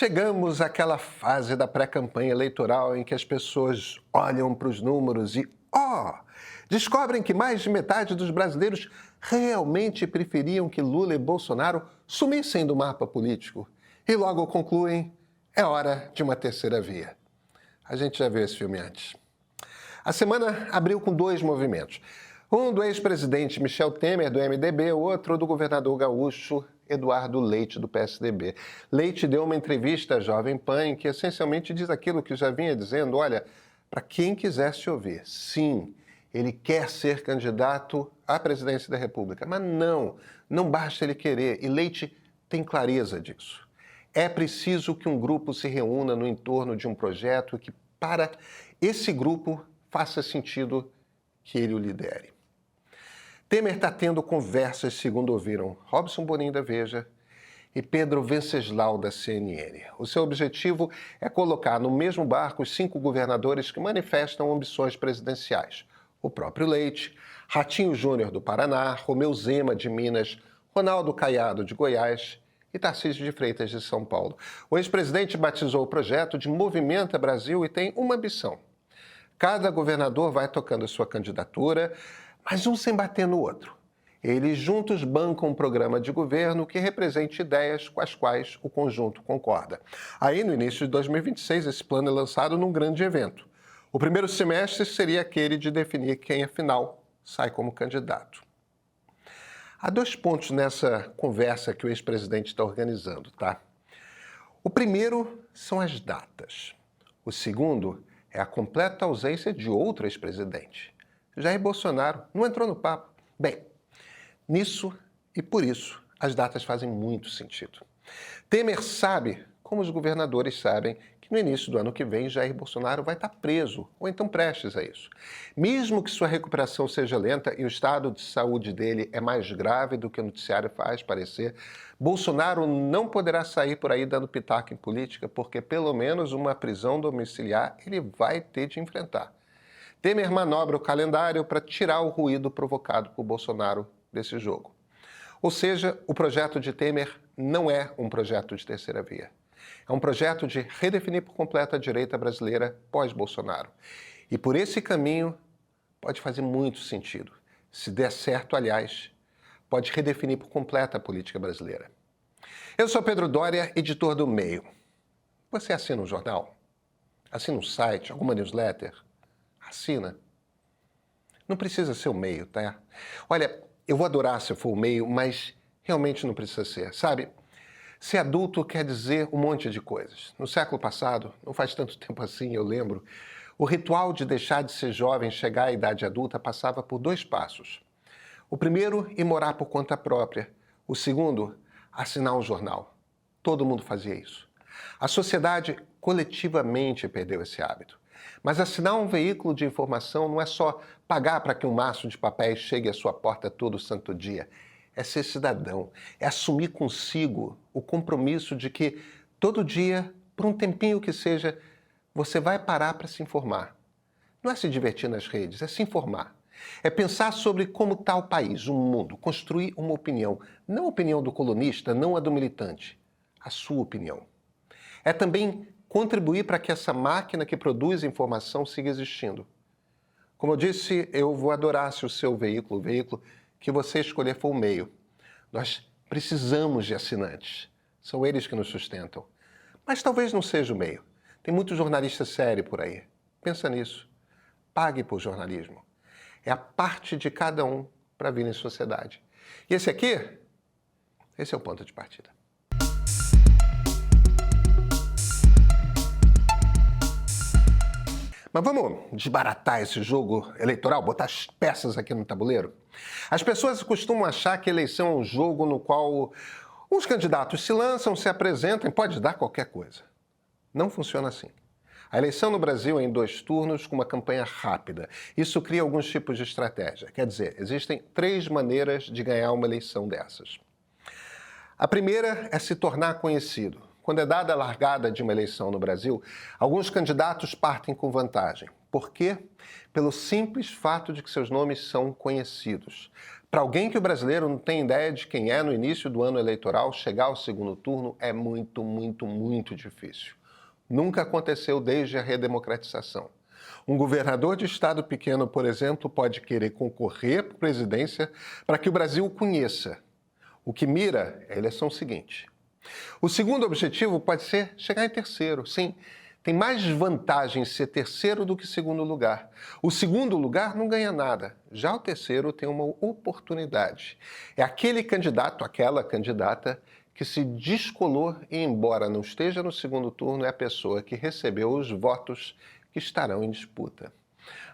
Chegamos àquela fase da pré-campanha eleitoral em que as pessoas olham para os números e, descobrem que mais de metade dos brasileiros realmente preferiam que Lula e Bolsonaro sumissem do mapa político. E logo concluem, é hora de uma terceira via. A gente já viu esse filme antes. A semana abriu com dois movimentos. Um do ex-presidente Michel Temer, do MDB, o outro do governador gaúcho Eduardo Leite, do PSDB. Leite deu uma entrevista à Jovem Pan em que essencialmente diz aquilo que já vinha dizendo, olha, para quem quisesse ouvir, sim, ele quer ser candidato à presidência da República, mas não basta ele querer, e Leite tem clareza disso. É preciso que um grupo se reúna no entorno de um projeto que, para esse grupo, faça sentido que ele o lidere. Temer está tendo conversas, segundo ouviram Robson Bonin da Veja e Pedro Venceslau da CNN. O seu objetivo é colocar no mesmo barco os 5 governadores que manifestam ambições presidenciais. O próprio Leite, Ratinho Júnior do Paraná, Romeu Zema de Minas, Ronaldo Caiado de Goiás e Tarcísio de Freitas de São Paulo. O ex-presidente batizou o projeto de Movimenta Brasil e tem uma ambição. Cada governador vai tocando a sua candidatura, mas um sem bater no outro. Eles juntos bancam um programa de governo que represente ideias com as quais o conjunto concorda. Aí, no início de 2026, esse plano é lançado num grande evento. O primeiro semestre seria aquele de definir quem, afinal, sai como candidato. Há 2 pontos nessa conversa que o ex-presidente está organizando, tá? O primeiro são as datas. O segundo é a completa ausência de outro ex-presidente. Jair Bolsonaro não entrou no papo. Bem, nisso e por isso as datas fazem muito sentido. Temer sabe, como os governadores sabem, que no início do ano que vem Jair Bolsonaro vai estar preso, ou então prestes a isso. Mesmo que sua recuperação seja lenta e o estado de saúde dele é mais grave do que o noticiário faz parecer, Bolsonaro não poderá sair por aí dando pitaco em política, porque pelo menos uma prisão domiciliar ele vai ter de enfrentar. Temer manobra o calendário para tirar o ruído provocado por Bolsonaro desse jogo. Ou seja, o projeto de Temer não é um projeto de terceira via. É um projeto de redefinir por completo a direita brasileira pós-Bolsonaro. E por esse caminho pode fazer muito sentido. Se der certo, aliás, pode redefinir por completo a política brasileira. Eu sou Pedro Doria, editor do Meio. Você assina um jornal? Assina um site, alguma newsletter? Assina. Não precisa ser o Meio, tá? Olha, eu vou adorar se for o Meio, mas realmente não precisa ser, sabe? Ser adulto quer dizer um monte de coisas. No século passado, não faz tanto tempo assim, eu lembro, o ritual de deixar de ser jovem e chegar à idade adulta passava por 2 passos. O primeiro, ir morar por conta própria. O segundo, assinar um jornal. Todo mundo fazia isso. A sociedade coletivamente perdeu esse hábito. Mas assinar um veículo de informação não é só pagar para que um maço de papéis chegue à sua porta todo santo dia. É ser cidadão, é assumir consigo o compromisso de que todo dia, por um tempinho que seja, você vai parar para se informar. Não é se divertir nas redes, é se informar. É pensar sobre como está o país, o mundo, construir uma opinião. Não a opinião do colunista, não a do militante, a sua opinião. É também contribuir para que essa máquina que produz informação siga existindo. Como eu disse, eu vou adorar se o seu veículo, o veículo que você escolher for o Meio. Nós precisamos de assinantes. São eles que nos sustentam. Mas talvez não seja o Meio. Tem muito jornalista sério por aí. Pensa nisso. Pague por jornalismo. É a parte de cada um para vir em sociedade. E esse é o ponto de partida. Mas vamos desbaratar esse jogo eleitoral, botar as peças aqui no tabuleiro? As pessoas costumam achar que a eleição é um jogo no qual os candidatos se lançam, se apresentam e pode dar qualquer coisa. Não funciona assim. A eleição no Brasil é em 2 turnos com uma campanha rápida. Isso cria alguns tipos de estratégia. Quer dizer, existem 3 maneiras de ganhar uma eleição dessas. A primeira é se tornar conhecido. Quando é dada a largada de uma eleição no Brasil, alguns candidatos partem com vantagem. Por quê? Pelo simples fato de que seus nomes são conhecidos. Para alguém que o brasileiro não tem ideia de quem é no início do ano eleitoral, chegar ao segundo turno é muito, muito, muito difícil. Nunca aconteceu desde a redemocratização. Um governador de estado pequeno, por exemplo, pode querer concorrer para a presidência para que o Brasil o conheça. O que mira é a eleição seguinte. O segundo objetivo pode ser chegar em terceiro. Sim, tem mais vantagem ser terceiro do que segundo lugar. O segundo lugar não ganha nada. Já o terceiro tem uma oportunidade. É aquele candidato, aquela candidata que se descolou e, embora não esteja no segundo turno, é a pessoa que recebeu os votos que estarão em disputa.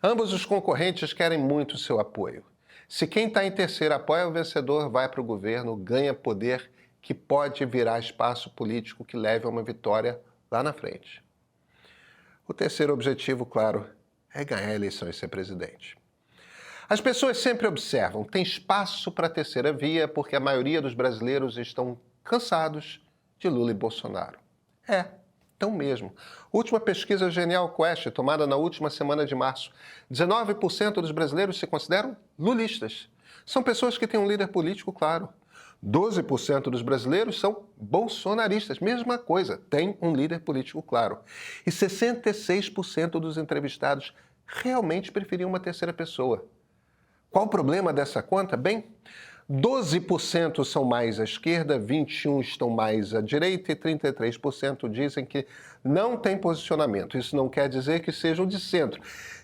Ambos os concorrentes querem muito seu apoio. Se quem está em terceiro apoia o vencedor, vai para o governo, ganha poder que pode virar espaço político que leve a uma vitória lá na frente. O terceiro objetivo, claro, é ganhar a eleição e ser presidente. As pessoas sempre observam, tem espaço para a terceira via porque a maioria dos brasileiros estão cansados de Lula e Bolsonaro. Então mesmo. Última pesquisa Genial Quest, tomada na última semana de março. 19% dos brasileiros se consideram lulistas. São pessoas que têm um líder político claro. 12% dos brasileiros são bolsonaristas. Mesma coisa, tem um líder político claro. E 66% dos entrevistados realmente preferiam uma terceira pessoa. Qual o problema dessa conta? Bem, 12% são mais à esquerda, 21% estão mais à direita e 33% dizem que não tem posicionamento. Isso não quer dizer que sejam de centro.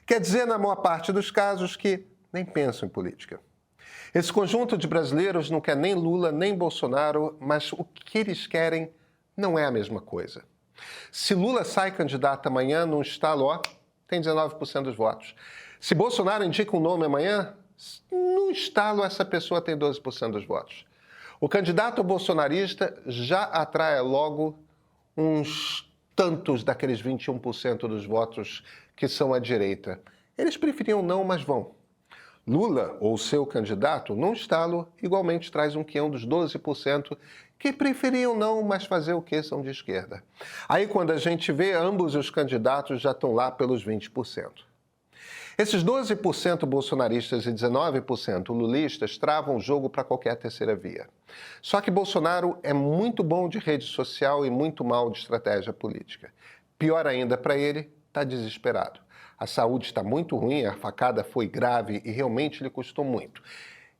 Quer dizer, na maior parte dos casos, que nem pensam em política. Esse conjunto de brasileiros não quer nem Lula, nem Bolsonaro, mas o que eles querem não é a mesma coisa. Se Lula sai candidato amanhã, num estalo, tem 19% dos votos. Se Bolsonaro indica um nome amanhã, num estalo essa pessoa tem 12% dos votos. O candidato bolsonarista já atrai logo uns tantos daqueles 21% dos votos que são à direita. Eles preferiam não, mas vão. Lula, ou seu candidato, num estalo, igualmente traz um quião dos 12% que preferiam não, mas fazer o que são de esquerda. Aí, quando a gente vê, ambos os candidatos já estão lá pelos 20%. Esses 12% bolsonaristas e 19% lulistas travam o jogo para qualquer terceira via. Só que Bolsonaro é muito bom de rede social e muito mal de estratégia política. Pior ainda para ele, está desesperado. A saúde está muito ruim, a facada foi grave e realmente lhe custou muito.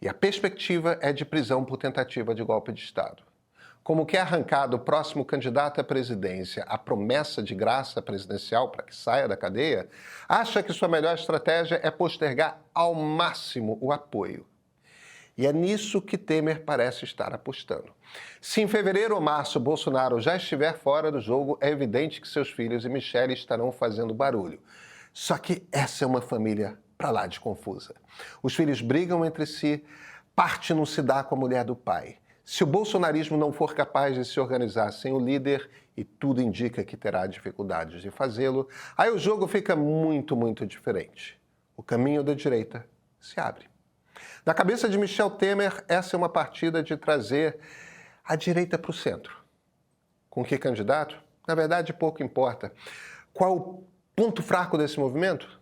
E a perspectiva é de prisão por tentativa de golpe de Estado. Como quer arrancar do próximo candidato à presidência a promessa de graça presidencial para que saia da cadeia, acha que sua melhor estratégia é postergar ao máximo o apoio. E é nisso que Temer parece estar apostando. Se em fevereiro ou março Bolsonaro já estiver fora do jogo, é evidente que seus filhos e Michele estarão fazendo barulho. Só que essa é uma família para lá de confusa. Os filhos brigam entre si, parte não se dá com a mulher do pai. Se o bolsonarismo não for capaz de se organizar sem o líder, e tudo indica que terá dificuldades de fazê-lo, aí o jogo fica muito, muito diferente. O caminho da direita se abre. Na cabeça de Michel Temer, essa é uma partida de trazer a direita para o centro. Com que candidato? Na verdade, pouco importa. Qual o ponto fraco desse movimento?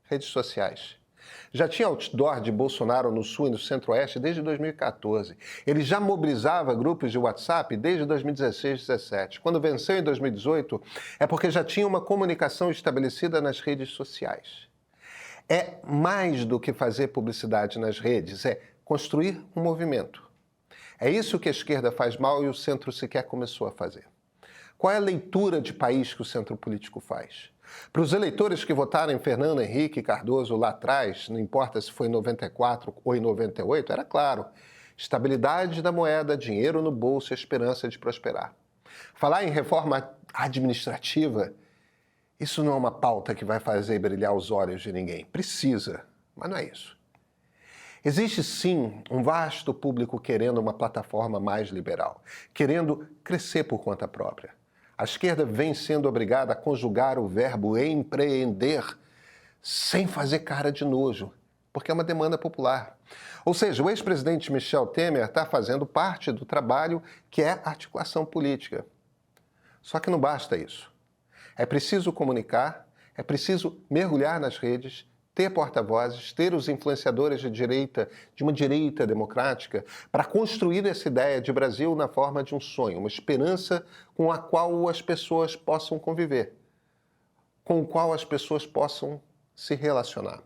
Redes sociais. Já tinha outdoor de Bolsonaro no Sul e no Centro-Oeste desde 2014. Ele já mobilizava grupos de WhatsApp desde 2016 e 2017. Quando venceu em 2018, é porque já tinha uma comunicação estabelecida nas redes sociais. É mais do que fazer publicidade nas redes, é construir um movimento. É isso que a esquerda faz mal e o centro sequer começou a fazer. Qual é a leitura de país que o centro político faz? Para os eleitores que votaram em Fernando Henrique Cardoso lá atrás, não importa se foi em 94 ou em 98, era claro, estabilidade da moeda, dinheiro no bolso e esperança de prosperar. Falar em reforma administrativa, isso não é uma pauta que vai fazer brilhar os olhos de ninguém. Precisa, mas não é isso. Existe sim um vasto público querendo uma plataforma mais liberal, querendo crescer por conta própria. A esquerda vem sendo obrigada a conjugar o verbo empreender sem fazer cara de nojo, porque é uma demanda popular. Ou seja, o ex-presidente Michel Temer está fazendo parte do trabalho que é articulação política. Só que não basta isso. É preciso comunicar, é preciso mergulhar nas redes, ter porta-vozes, ter os influenciadores de direita, de uma direita democrática, para construir essa ideia de Brasil na forma de um sonho, uma esperança com a qual as pessoas possam conviver, com o qual as pessoas possam se relacionar.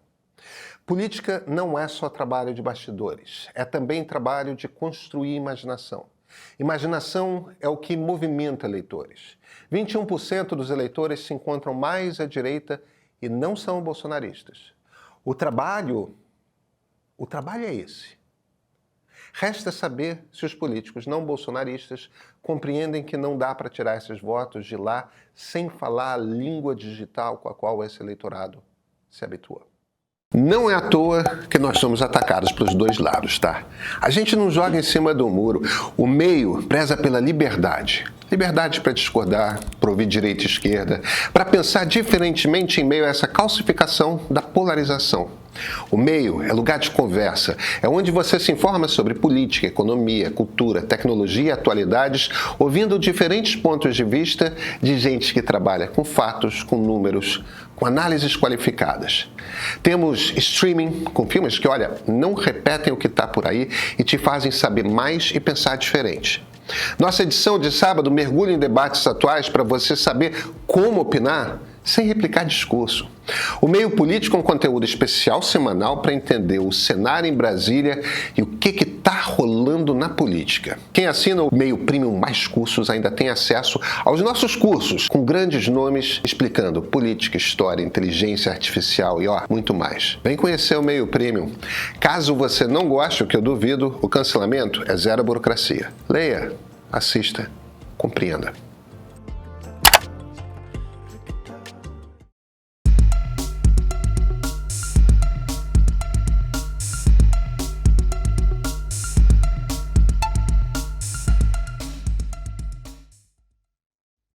Política não é só trabalho de bastidores, é também trabalho de construir imaginação. Imaginação é o que movimenta eleitores. 21% dos eleitores se encontram mais à direita e não são bolsonaristas. O trabalho é esse. Resta saber se os políticos não bolsonaristas compreendem que não dá para tirar esses votos de lá sem falar a língua digital com a qual esse eleitorado se habitua. Não é à toa que nós somos atacados pelos dois lados, tá? A gente não joga em cima do muro. O meio preza pela liberdade. Liberdade para discordar, para ouvir direita e esquerda, para pensar diferentemente em meio a essa calcificação da polarização. O meio é lugar de conversa, é onde você se informa sobre política, economia, cultura, tecnologia e atualidades, ouvindo diferentes pontos de vista de gente que trabalha com fatos, com números, com análises qualificadas. Temos streaming com filmes que, olha, não repetem o que está por aí e te fazem saber mais e pensar diferente. Nossa edição de sábado mergulha em debates atuais para você saber como opinar sem replicar discurso. O Meio Político é um conteúdo especial semanal para entender o cenário em Brasília e o que está rolando na política. Quem assina o Meio Premium Mais Cursos ainda tem acesso aos nossos cursos, com grandes nomes explicando política, história, inteligência artificial e muito mais. Vem conhecer o Meio Premium. Caso você não goste, o que eu duvido, o cancelamento é zero burocracia. Leia, assista, compreenda.